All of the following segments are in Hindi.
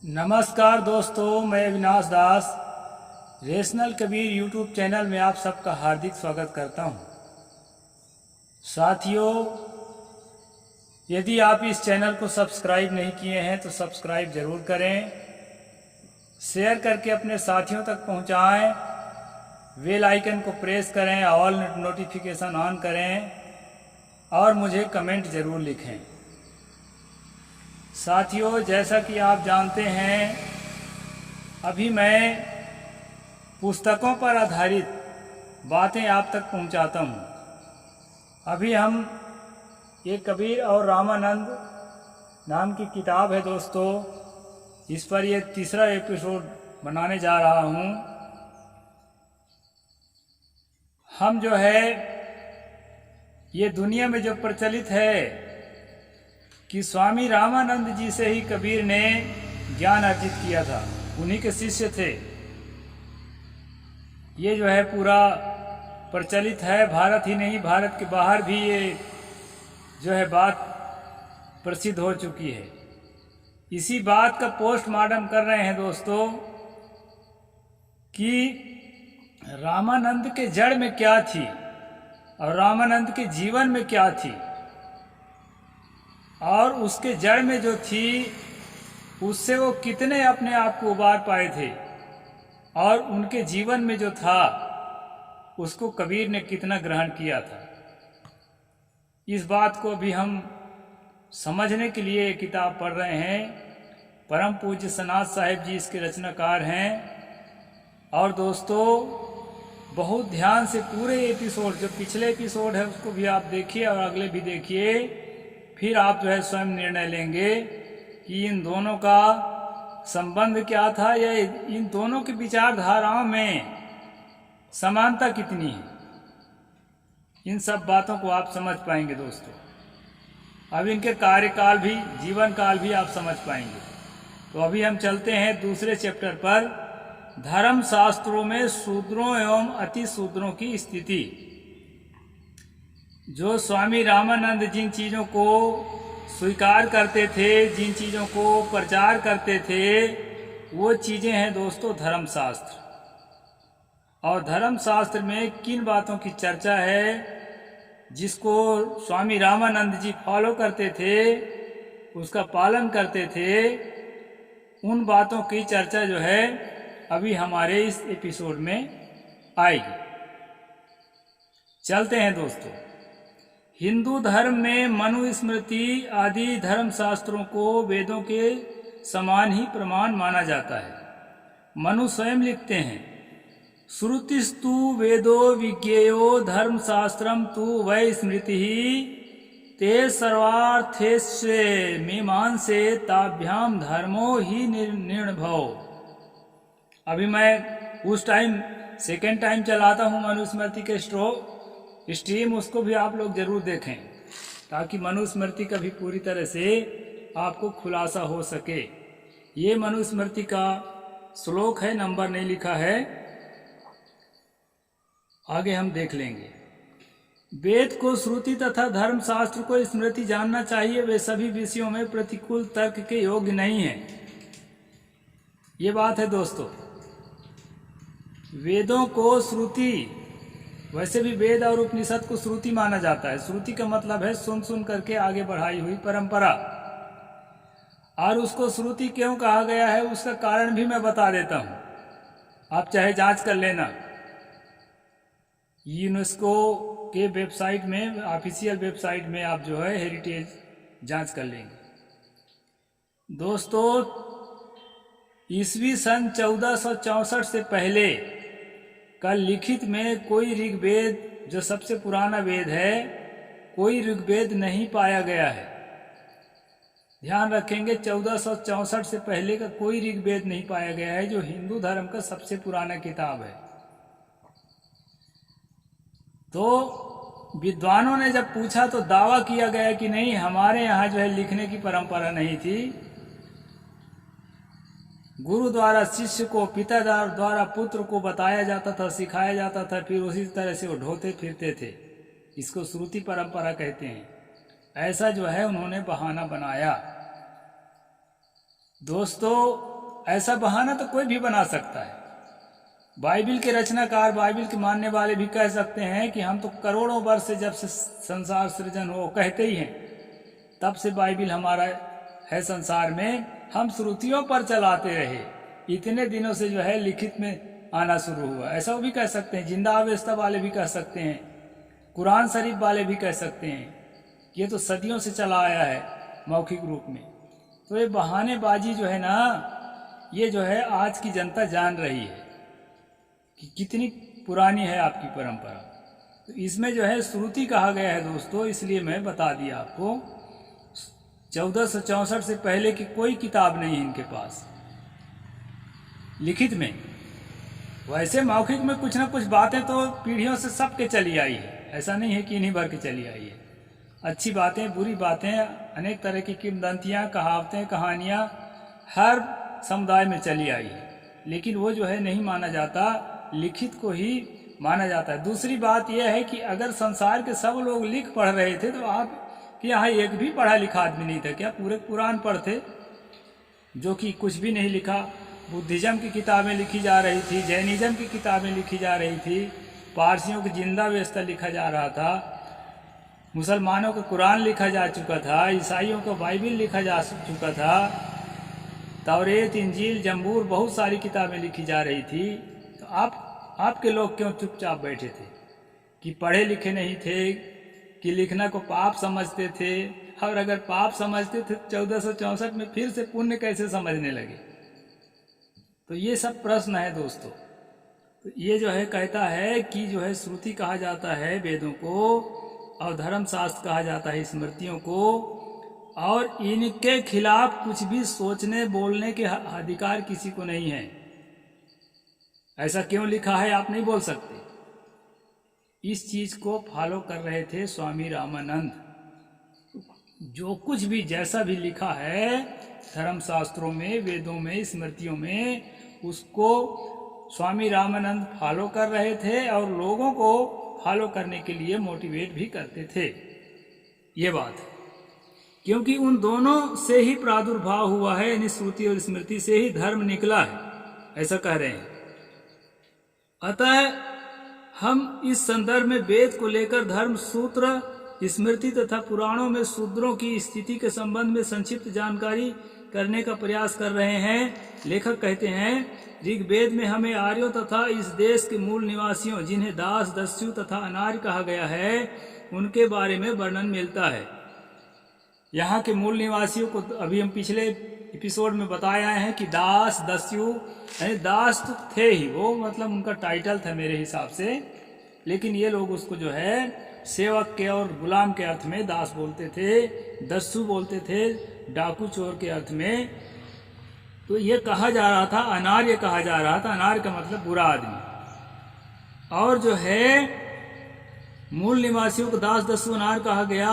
नमस्कार दोस्तों, मैं अविनाश दास रेशनल कबीर यूट्यूब चैनल में आप सबका हार्दिक स्वागत करता हूं। साथियों, यदि आप इस चैनल को सब्सक्राइब नहीं किए हैं तो सब्सक्राइब ज़रूर करें, शेयर करके अपने साथियों तक पहुंचाएं, बेल आइकन को प्रेस करें, ऑल नोटिफिकेशन ऑन करें और मुझे कमेंट ज़रूर लिखें। साथियों, जैसा कि आप जानते हैं, अभी मैं पुस्तकों पर आधारित बातें आप तक पहुंचाता हूं। अभी हम ये कबीर और रामानंद नाम की किताब है दोस्तों, इस पर ये तीसरा एपिसोड बनाने जा रहा हूं। हम जो है ये दुनिया में जो प्रचलित है कि स्वामी रामानंद जी से ही कबीर ने ज्ञान अर्जित किया था, उन्हीं के शिष्य थे। ये जो है पूरा प्रचलित है, भारत ही नहीं भारत के बाहर भी ये जो है बात प्रसिद्ध हो चुकी है। इसी बात का पोस्टमार्टम कर रहे हैं दोस्तों कि रामानंद के जड़ में क्या थी और रामानंद के जीवन में क्या थी, और उसके जड़ में जो थी उससे वो कितने अपने आप को उबार पाए थे, और उनके जीवन में जो था उसको कबीर ने कितना ग्रहण किया था। इस बात को भी हम समझने के लिए किताब पढ़ रहे हैं। परम पूज्य सनात साहिब जी इसके रचनाकार हैं। और दोस्तों, बहुत ध्यान से पूरे एपिसोड, जो पिछले एपिसोड है उसको भी आप देखिए और अगले भी देखिए, फिर आप जो है स्वयं निर्णय लेंगे कि इन दोनों का संबंध क्या था या इन दोनों की विचारधाराओं में समानता कितनी है। इन सब बातों को आप समझ पाएंगे दोस्तों। अब इनके कार्यकाल भी, जीवन काल भी आप समझ पाएंगे। तो अभी हम चलते हैं दूसरे चैप्टर पर, धर्म शास्त्रों में शूद्रों एवं अति शूद्रों की स्थिति। जो स्वामी रामानंद जिन चीज़ों को स्वीकार करते थे, जिन चीज़ों को प्रचार करते थे, वो चीज़ें हैं दोस्तों धर्मशास्त्र। और धर्मशास्त्र में किन बातों की चर्चा है जिसको स्वामी रामानंद जी फॉलो करते थे, उसका पालन करते थे, उन बातों की चर्चा जो है अभी हमारे इस एपिसोड में आएगी। चलते हैं दोस्तों। हिंदू धर्म में मनुस्मृति आदि धर्मशास्त्रों को वेदों के समान ही प्रमाण माना जाता है। मनु स्वयं लिखते हैं, श्रुतिस्तु वेदो विज्ञेयो धर्मशास्त्रम तु वै स्मृति ते सर्वार्थेस्य मीमांसे ताभ्याम धर्मो ही निर्णभव। अभी मैं उस टाइम सेकेंड टाइम चलाता हूँ मनुस्मृति के स्ट्रीम, उसको भी आप लोग जरूर देखें ताकि मनुस्मृति का भी पूरी तरह से आपको खुलासा हो सके। ये मनुस्मृति का श्लोक है, नंबर नहीं लिखा है, आगे हम देख लेंगे। वेद को श्रुति तथा धर्मशास्त्र को स्मृति जानना चाहिए, वे सभी विषयों में प्रतिकूल तर्क के योग्य नहीं है। ये बात है दोस्तों। वेदों को श्रुति, वैसे भी वेद और उपनिषद को श्रुति माना जाता है। श्रुति का मतलब है सुन सुन करके आगे बढ़ाई हुई परंपरा। और उसको श्रुति क्यों कहा गया है उसका कारण भी मैं बता देता हूं, आप चाहे जांच कर लेना। यूनेस्को के वेबसाइट में, ऑफिशियल वेबसाइट में आप जो है हेरिटेज जांच कर लेंगे। दोस्तों, ईस्वी सन 1464 से पहले का लिखित में कोई ऋग्वेद, जो सबसे पुराना वेद है, कोई ऋग्वेद नहीं पाया गया है। ध्यान रखेंगे, 1464 से पहले का कोई ऋग्वेद नहीं पाया गया है, जो हिंदू धर्म का सबसे पुराना किताब है। तो विद्वानों ने जब पूछा तो दावा किया गया कि नहीं, हमारे यहाँ जो है लिखने की परंपरा नहीं थी। गुरु द्वारा शिष्य को, पिता द्वारा पुत्र को बताया जाता था, सिखाया जाता था, फिर उसी तरह से वो ढोते फिरते थे। इसको श्रुति परंपरा कहते हैं। ऐसा जो है उन्होंने बहाना बनाया। दोस्तों, ऐसा बहाना तो कोई भी बना सकता है। बाइबिल के रचनाकार, बाइबिल के मानने वाले भी कह सकते हैं कि हम तो करोड़ों वर्ष से, जब से संसार सृजन हो, कहते ही हैं, तब से बाइबिल हमारा है संसार में, हम श्रुतियों पर चलाते रहे, इतने दिनों से जो है लिखित में आना शुरू हुआ। ऐसा वो भी कह सकते हैं। जिंदा अवस्था वाले भी कह सकते हैं, कुरान शरीफ वाले भी कह सकते हैं। ये तो सदियों से चला आया है मौखिक रूप में। तो ये बहानेबाजी जो है ना, ये जो है आज की जनता जान रही है कि कितनी पुरानी है आपकी परंपरा। तो इसमें जो है श्रुति कहा गया है दोस्तों, इसलिए मैं बता दिया आपको। 1464 से पहले की कोई किताब नहीं है इनके पास लिखित में। वैसे मौखिक में कुछ ना कुछ बातें तो पीढ़ियों से सबके चली आई है, ऐसा नहीं है कि इन्हीं भर के चली आई है। अच्छी बातें, बुरी बातें, अनेक तरह की किंवदंतियाँ, कहावतें, कहानियाँ हर समुदाय में चली आई है, लेकिन वो जो है नहीं माना जाता, लिखित को ही माना जाता है। दूसरी बात यह है कि अगर संसार के सब लोग लिख पढ़ रहे थे तो आप कि यहाँ एक भी पढ़ा लिखा आदमी नहीं था क्या? पूरे कुरान पढ़ते, जो कि कुछ भी नहीं लिखा। बुद्धिज्म की किताबें लिखी जा रही थी, जैनिज्म की किताबें लिखी जा रही थी, पारसियों की जिंदा व्यवस्था लिखा जा रहा था, मुसलमानों का कुरान लिखा जा चुका था, ईसाइयों का बाइबिल लिखा जा चुका था, तौरेत, इंजील, जंबूर, बहुत सारी किताबें लिखी जा रही थी। तो आपके लोग क्यों चुपचाप बैठे थे? कि पढ़े लिखे नहीं थे, कि लिखना को पाप समझते थे? और अगर पाप समझते थे 1464 में फिर से पुण्य कैसे समझने लगे? तो ये सब प्रश्न है दोस्तों। तो ये जो है कहता है कि जो है श्रुति कहा जाता है वेदों को, और धर्मशास्त्र कहा जाता है स्मृतियों को, और इनके खिलाफ कुछ भी सोचने बोलने के अधिकार किसी को नहीं है। ऐसा क्यों लिखा है आप नहीं बोल सकते। इस चीज को फॉलो कर रहे थे स्वामी रामानंद। जो कुछ भी जैसा भी लिखा है धर्मशास्त्रों में, वेदों में, स्मृतियों में, उसको स्वामी रामानंद फॉलो कर रहे थे और लोगों को फॉलो करने के लिए मोटिवेट भी करते थे। ये बात है, क्योंकि उन दोनों से ही प्रादुर्भाव हुआ है, यानी श्रुति और स्मृति से ही धर्म निकला है, ऐसा कह रहे हैं। अतः हम इस संदर्भ में वेद को लेकर धर्म सूत्र, स्मृति तथा पुराणों में शूद्रों की स्थिति के संबंध में संक्षिप्त जानकारी करने का प्रयास कर रहे हैं। लेखक कहते हैं, ऋग्वेद में हमें आर्यों तथा इस देश के मूल निवासियों, जिन्हें दास, दस्यु तथा अनार्य कहा गया है, उनके बारे में वर्णन मिलता है। यहाँ के मूल निवासियों को अभी हम पिछले एपिसोड में बताया है कि दास, दस्यु, यानी दास तो थे ही, वो मतलब उनका टाइटल था मेरे हिसाब से, लेकिन ये लोग उसको जो है सेवक के और गुलाम के अर्थ में दास बोलते थे, दस्यु बोलते थे डाकू चोर के अर्थ में। तो ये कहा जा रहा था, अनार्य कहा जा रहा था। अनार्य का मतलब बुरा आदमी। और जो है मूल निवासियों को दास, दस्यु, अनार्य कहा गया।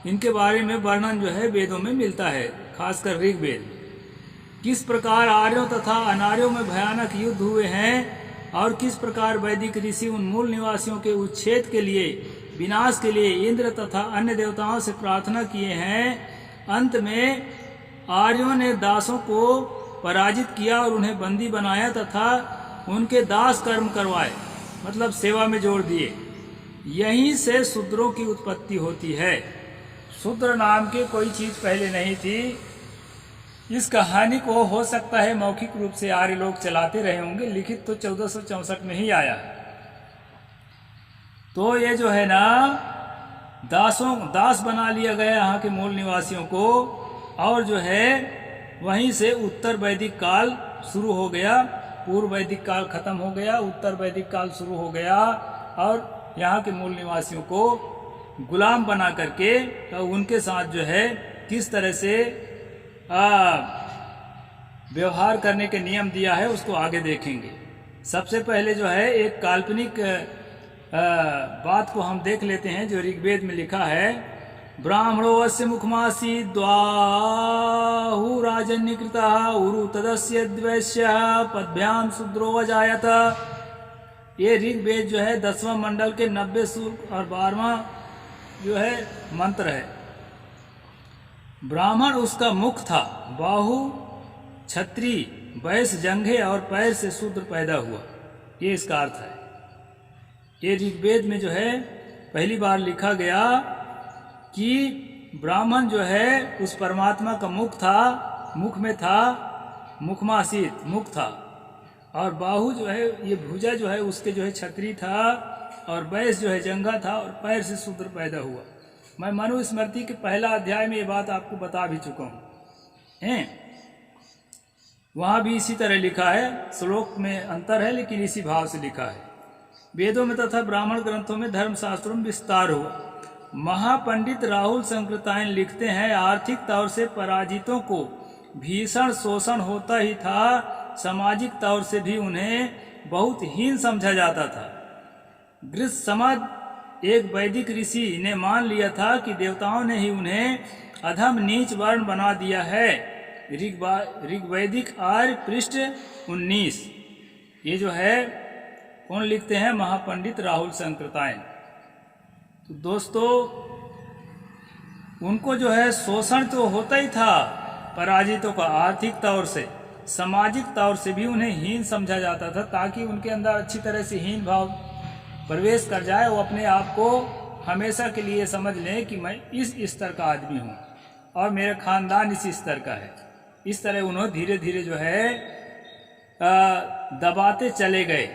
इनके बारे में वर्णन जो है वेदों में मिलता है, खासकर ऋग्वेद। किस प्रकार आर्यों तथा अनार्यों में भयानक युद्ध हुए हैं और किस प्रकार वैदिक ऋषि उन मूल निवासियों के उच्छेद के लिए, विनाश के लिए इंद्र तथा अन्य देवताओं से प्रार्थना किए हैं। अंत में आर्यों ने दासों को पराजित किया और उन्हें बंदी बनाया तथा उनके दास कर्म करवाए, मतलब सेवा में जोड़ दिए। यहीं से शूद्रों की उत्पत्ति होती है। शूद्र नाम की कोई चीज पहले नहीं थी। इस कहानी को हो सकता है मौखिक रूप से आर्य लोग चलाते रहे होंगे, लिखित तो 1464 में ही आया। तो ये जो है ना, दास बना लिया गया यहाँ के मूल निवासियों को, और जो है वहीं से उत्तर वैदिक काल शुरू हो गया। पूर्व वैदिक काल खत्म हो गया, उत्तर वैदिक काल शुरू हो गया, और यहाँ के मूल निवासियों को गुलाम बना करके उनके साथ जो है किस तरह से व्यवहार करने के नियम दिया है उसको आगे देखेंगे। सबसे पहले जो है एक काल्पनिक बात को हम देख लेते हैं जो ऋग्वेद में लिखा है। ब्राह्मणो अस्य मुखमासी द्वाहु राजन्यकृता उरु तदस्य द्वैश्य पद्भ्याम शूद्रो अजायत। ये ऋग्वेद जो है 10वां मंडल के 90 श्लोक और 12वां जो है मंत्र है। ब्राह्मण उसका मुख था, बाहु क्षत्रिय, वैश्य, जंघे और पैर से शूद्र पैदा हुआ, ये इसका अर्थ है। ये ऋग्वेद में जो है पहली बार लिखा गया कि ब्राह्मण जो है उस परमात्मा का मुख था, मुख में था, मुखमासीत, मुख था, और बाहु जो है, ये भुजा जो है उसके जो है क्षत्रिय था, और वैश्य जो है जंघा था, और पैर से शूद्र पैदा हुआ। मैं मनुस्मृति के पहला अध्याय में ये बात आपको बता भी चुका हूँ। वहाँ भी इसी तरह लिखा है, श्लोक में अंतर है लेकिन इसी भाव से लिखा है। वेदों में तथा ब्राह्मण ग्रंथों में धर्मशास्त्रों में विस्तार हुआ। महापंडित राहुल संकृतायन लिखते हैं, आर्थिक तौर से पराजितों को भीषण शोषण होता ही था, सामाजिक तौर से भी उन्हें बहुत हीन समझा जाता था। गृह समाज एक वैदिक ऋषि ने मान लिया था कि देवताओं ने ही उन्हें अधम नीच वर्ण बना दिया है। ऋग्वैदिक आर्य पृष्ठ 19। ये जो है कौन लिखते हैं? महापंडित राहुल संकृतायन। तो दोस्तों, उनको जो है शोषण तो होता ही था पराजितों का, आर्थिक तौर से, सामाजिक तौर से भी उन्हें हीन समझा जाता था, ताकि उनके अंदर अच्छी तरह से हीन भाव प्रवेश कर जाए, वो अपने आप को हमेशा के लिए समझ लें कि मैं इस स्तर का आदमी हूँ और मेरा खानदान इसी स्तर का है। इस तरह उन्होंने धीरे धीरे जो है दबाते चले गए।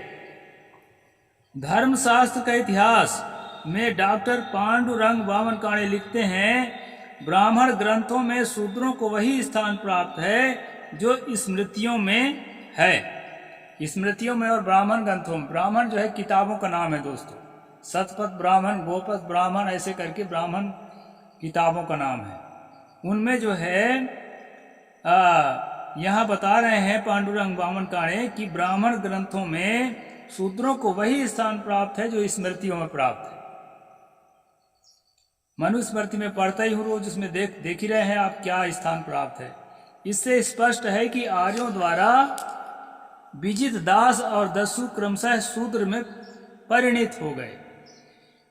धर्मशास्त्र का इतिहास में डॉक्टर पांडुरंग वामनकाणे लिखते हैं, ब्राह्मण ग्रंथों में शूद्रों को वही स्थान प्राप्त है जो स्मृतियों में है। स्मृतियों में और ब्राह्मण ग्रंथों में, ब्राह्मण जो है किताबों का नाम है दोस्तों, शतपथ ब्राह्मण, गोपथ ब्राह्मण, ऐसे करके ब्राह्मण किताबों का नाम है। उनमें जो है यहाँ बता रहे हैं पांडुरंग वामनकाणे कि ब्राह्मण ग्रंथों में शूद्रों को वही स्थान प्राप्त है जो स्मृतियों में प्राप्त है। मनुस्मृति में पढ़ता ही हूँ रोज, उसमें देख ही रहे हैं आप क्या स्थान प्राप्त है। इससे स्पष्ट है कि आर्यों द्वारा विजित दास और दस्यु क्रमशः शूद्र में परिणित हो गए।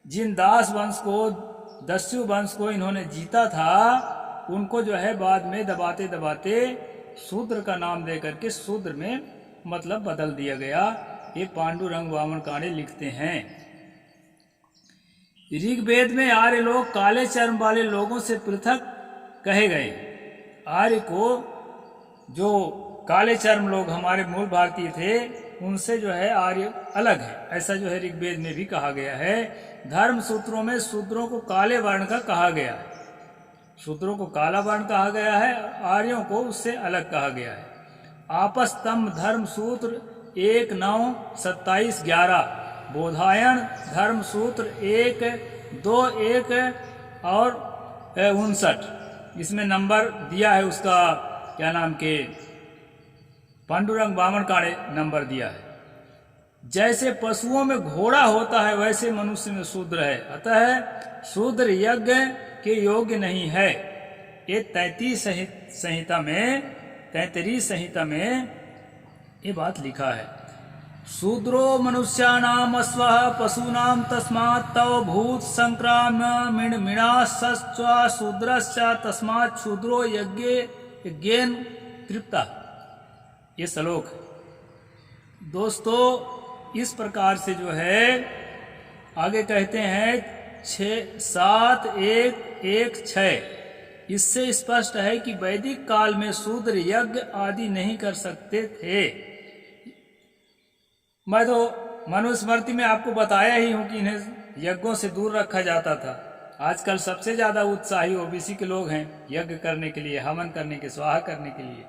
जिन दास वंश को, दस्यु वंश को इन्होंने जीता था, उनको जो है बाद में दबाते दबाते शूद्र का नाम दे करके शूद्र में मतलब बदल दिया गया। ये पांडुरंग वामनकाणे लिखते हैं। ऋग्वेद में आर्य लोग काले चर्म वाले लोगों से पृथक कहे गए। आर्य को, जो काले चर्म लोग हमारे मूल भारतीय थे, उनसे जो है आर्य अलग है, ऐसा जो है ऋग्वेद में भी कहा गया है। धर्म सूत्रों में शूद्रों को काले वर्ण का कहा गया है, शूद्रों को काला वर्ण कहा गया है, आर्यों को उससे अलग कहा गया है। आपस्तंभ धर्म सूत्र 1-9-27-11, बोधायन धर्म सूत्र 1-2-1 और 59, इसमें नंबर दिया है उसका, क्या नाम के, पांडुरंग वामनकाणे नंबर दिया है। जैसे पशुओं में घोड़ा होता है वैसे मनुष्य में शूद्र है, अतः शूद्र यज्ञ के योग्य नहीं है। ये 33 संहिता में ये बात लिखा है। शूद्रो मनुष्याणाम अस्वः पशूनाम तस्मात् तव भूत संक्रामणमिणाश्च शूद्रश्च तस्मात् शूद्रो यज्ञेन तृप्ता। ये श्लोक है दोस्तों। इस प्रकार से जो है आगे कहते हैं 6-7-1-1-6, इससे स्पष्ट है कि वैदिक काल में शूद्र यज्ञ आदि नहीं कर सकते थे। मैं तो मनुस्मृति में आपको बताया ही हूं कि इन्हें यज्ञों से दूर रखा जाता था। आजकल सबसे ज्यादा उत्साही ओबीसी के लोग हैं यज्ञ करने के लिए, हवन करने के, स्वाहा करने के लिए,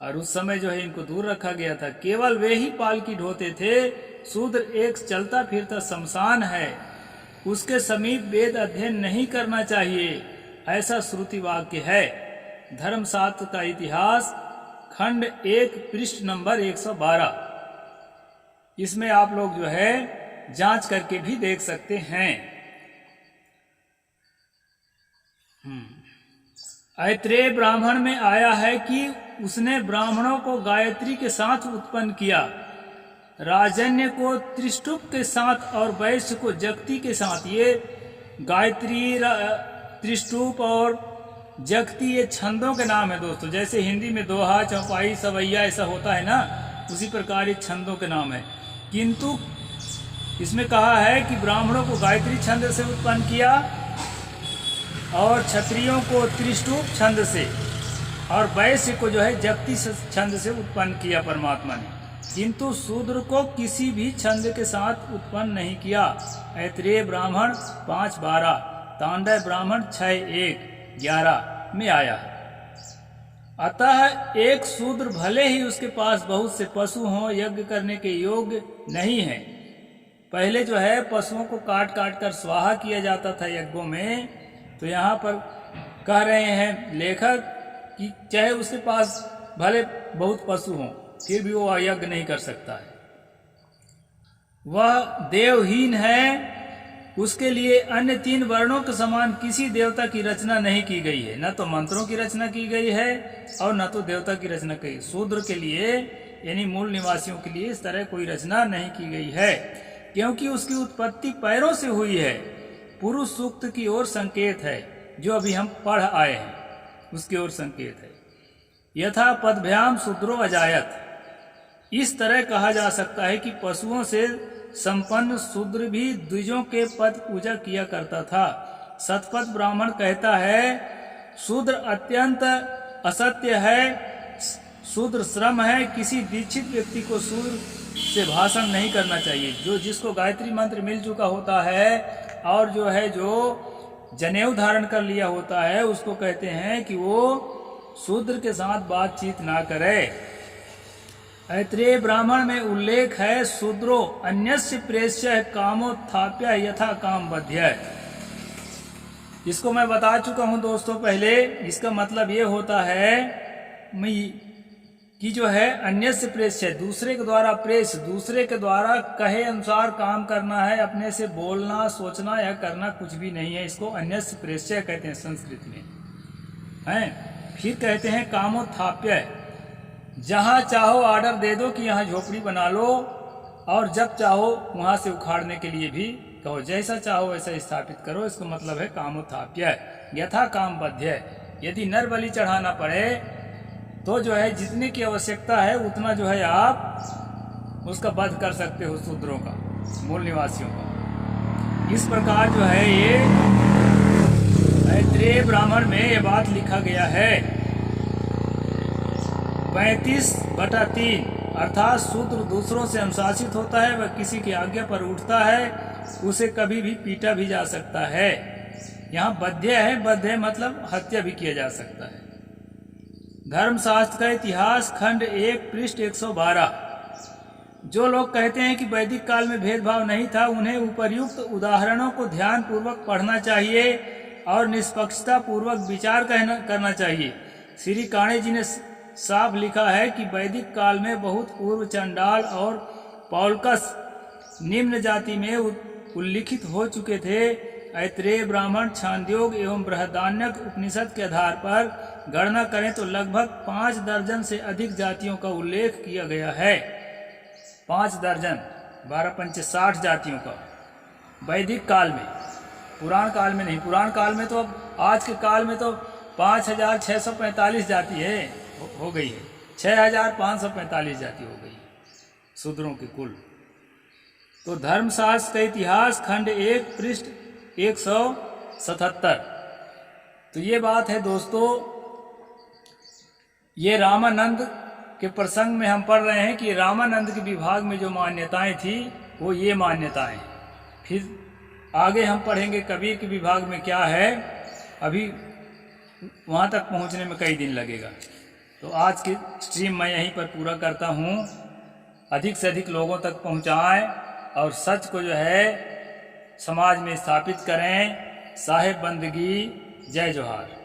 और उस समय जो है इनको दूर रखा गया था। केवल वे ही पालकी ढोते थे। शूद्र एक चलता फिरता शमशान है, उसके समीप वेद अध्ययन नहीं करना चाहिए, ऐसा श्रुति वाक्य है। धर्मशास्त्र का इतिहास खंड 1 पृष्ठ नंबर 112, इसमें आप लोग जो है जांच करके भी देख सकते हैं। ऐत्रेय ब्राह्मण में आया है कि उसने ब्राह्मणों को गायत्री के साथ उत्पन्न किया, राजन्य को त्रिष्टुप के साथ और वैश्य को जगती के साथ। ये गायत्री, त्रिष्टुप और जगती ये छंदों के नाम है दोस्तों। जैसे हिंदी में दोहा, चौपाई, सवैया ऐसा होता है ना, उसी प्रकार ये छंदों के नाम है। किंतु इसमें कहा है कि ब्राह्मणों को गायत्री छंद से उत्पन्न किया और क्षत्रियों को त्रिष्टुप छंद से, और वैश्य को जो है जगती छंद से उत्पन्न किया परमात्मा ने। किंतु शूद्र को किसी भी छंद के साथ उत्पन्न नहीं किया। ऐत्रेय ब्राह्मण 5:12, तांडव ब्राह्मण 6:1-11 में आया है। अतः एक शूद्र भले ही उसके पास बहुत से पशु हों, यज्ञ करने के योग्य नहीं है। पहले जो है पशुओं को काट काट कर स्वाहा किया जाता था यज्ञों में, तो यहाँ पर कह रहे हैं लेखक कि चाहे उसके पास भले बहुत पशु हों, फिर भी वो यज्ञ नहीं कर सकता है। वह देवहीन है, उसके लिए अन्य 3 वर्णों के समान किसी देवता की रचना नहीं की गई है। न तो मंत्रों की रचना की गई है और न तो देवता की रचना की। शूद्र के लिए यानी मूल निवासियों के लिए इस तरह कोई रचना नहीं की गई है, क्योंकि उसकी उत्पत्ति पैरों से हुई है। पुरुष सूक्त की ओर संकेत है, जो अभी हम पढ़ आए हैं उसकी ओर संकेत है। यथा पदभ्याम शूद्रो अजायत, इस तरह कहा जा सकता है कि पशुओं से संपन्न शूद्र भी द्विजों के पद पूजा किया करता था। शतपथ ब्राह्मण कहता है शूद्र अत्यंत असत्य है, शूद्र श्रम है। किसी दीक्षित व्यक्ति को शूद्र से भाषण नहीं करना चाहिए। जो जिसको गायत्री मंत्र मिल चुका होता है और जो जनेऊ धारण कर लिया होता है, उसको कहते हैं कि वो शूद्र के साथ बातचीत ना करे। ऐत्रेय ब्राह्मण में उल्लेख है शूद्रो अन्यस्य प्रेष्य कामोत्थाप्य यथा काम बध्य। इसको मैं बता चुका हूं दोस्तों पहले। इसका मतलब ये होता है कि जो है अन्यस्य प्रेष्य, दूसरे के द्वारा प्रेष, दूसरे के द्वारा कहे अनुसार काम करना है। अपने से बोलना, सोचना या करना कुछ भी नहीं है। इसको अन्यस्य प्रेष्य कहते हैं संस्कृत में हैं। फिर कहते हैं कामोत्थाप्य, जहाँ चाहो ऑर्डर दे दो कि यहाँ झोपड़ी बना लो, और जब चाहो वहां से उखाड़ने के लिए भी कहो, जैसा चाहो वैसा स्थापित करो। इसका मतलब है कामोत्थाप्य यथा काम बध्य। यदि नर बलि चढ़ाना पड़े तो जो है जितने की आवश्यकता है उतना जो है आप उसका वध कर सकते हो शूद्रों का, मूल निवासियों का। इस प्रकार जो है ये ऐत्रेय ब्राह्मण में ये बात लिखा गया है। 35/3 अर्थात शूद्र दूसरों से अनुशासित होता है, वह किसी की आज्ञा पर उठता है, उसे कभी भी पीटा भी जा सकता है। यहाँ बध्य है, बध्य मतलब हत्या भी किया जा सकता है। धर्मशास्त्र का इतिहास खंड 1 पृष्ठ 112। जो लोग कहते हैं कि वैदिक काल में भेदभाव नहीं था, उन्हें उपर्युक्त उदाहरणों को ध्यान पूर्वक पढ़ना चाहिए और निष्पक्षता पूर्वक विचार करना चाहिए। श्री काणे जी ने साफ लिखा है कि वैदिक काल में बहुत पूर्व चंडाल और पौलकस निम्न जाति में उल्लिखित हो चुके थे। ऐत्रेय ब्राह्मण छांदोग्य एवं बृहदारण्यक उपनिषद के आधार पर गणना करें तो लगभग 5 दर्जन से अधिक जातियों का उल्लेख किया गया है। 5 दर्जन, 12 पंचे 60 जातियों का वैदिक काल में, पुराण काल में नहीं। पुराण काल में तो आज के काल में तो 5645 जाति है, हो गई है। 6545 जाति हो गई शूद्रों की कुल। तो धर्मशास्त्र का इतिहास खंड 1 पृष्ठ 177। तो ये बात है दोस्तों, ये रामानंद के प्रसंग में हम पढ़ रहे हैं कि रामानंद के विभाग में जो मान्यताएं थी वो ये मान्यताएं। फिर आगे हम पढ़ेंगे कबीर के विभाग में क्या है। अभी वहाँ तक पहुँचने में कई दिन लगेगा। तो आज की स्ट्रीम मैं यहीं पर पूरा करता हूँ। अधिक से अधिक लोगों तक पहुँचाएं और सच को जो है समाज में स्थापित करें। साहेब बंदगी, जय जोहार।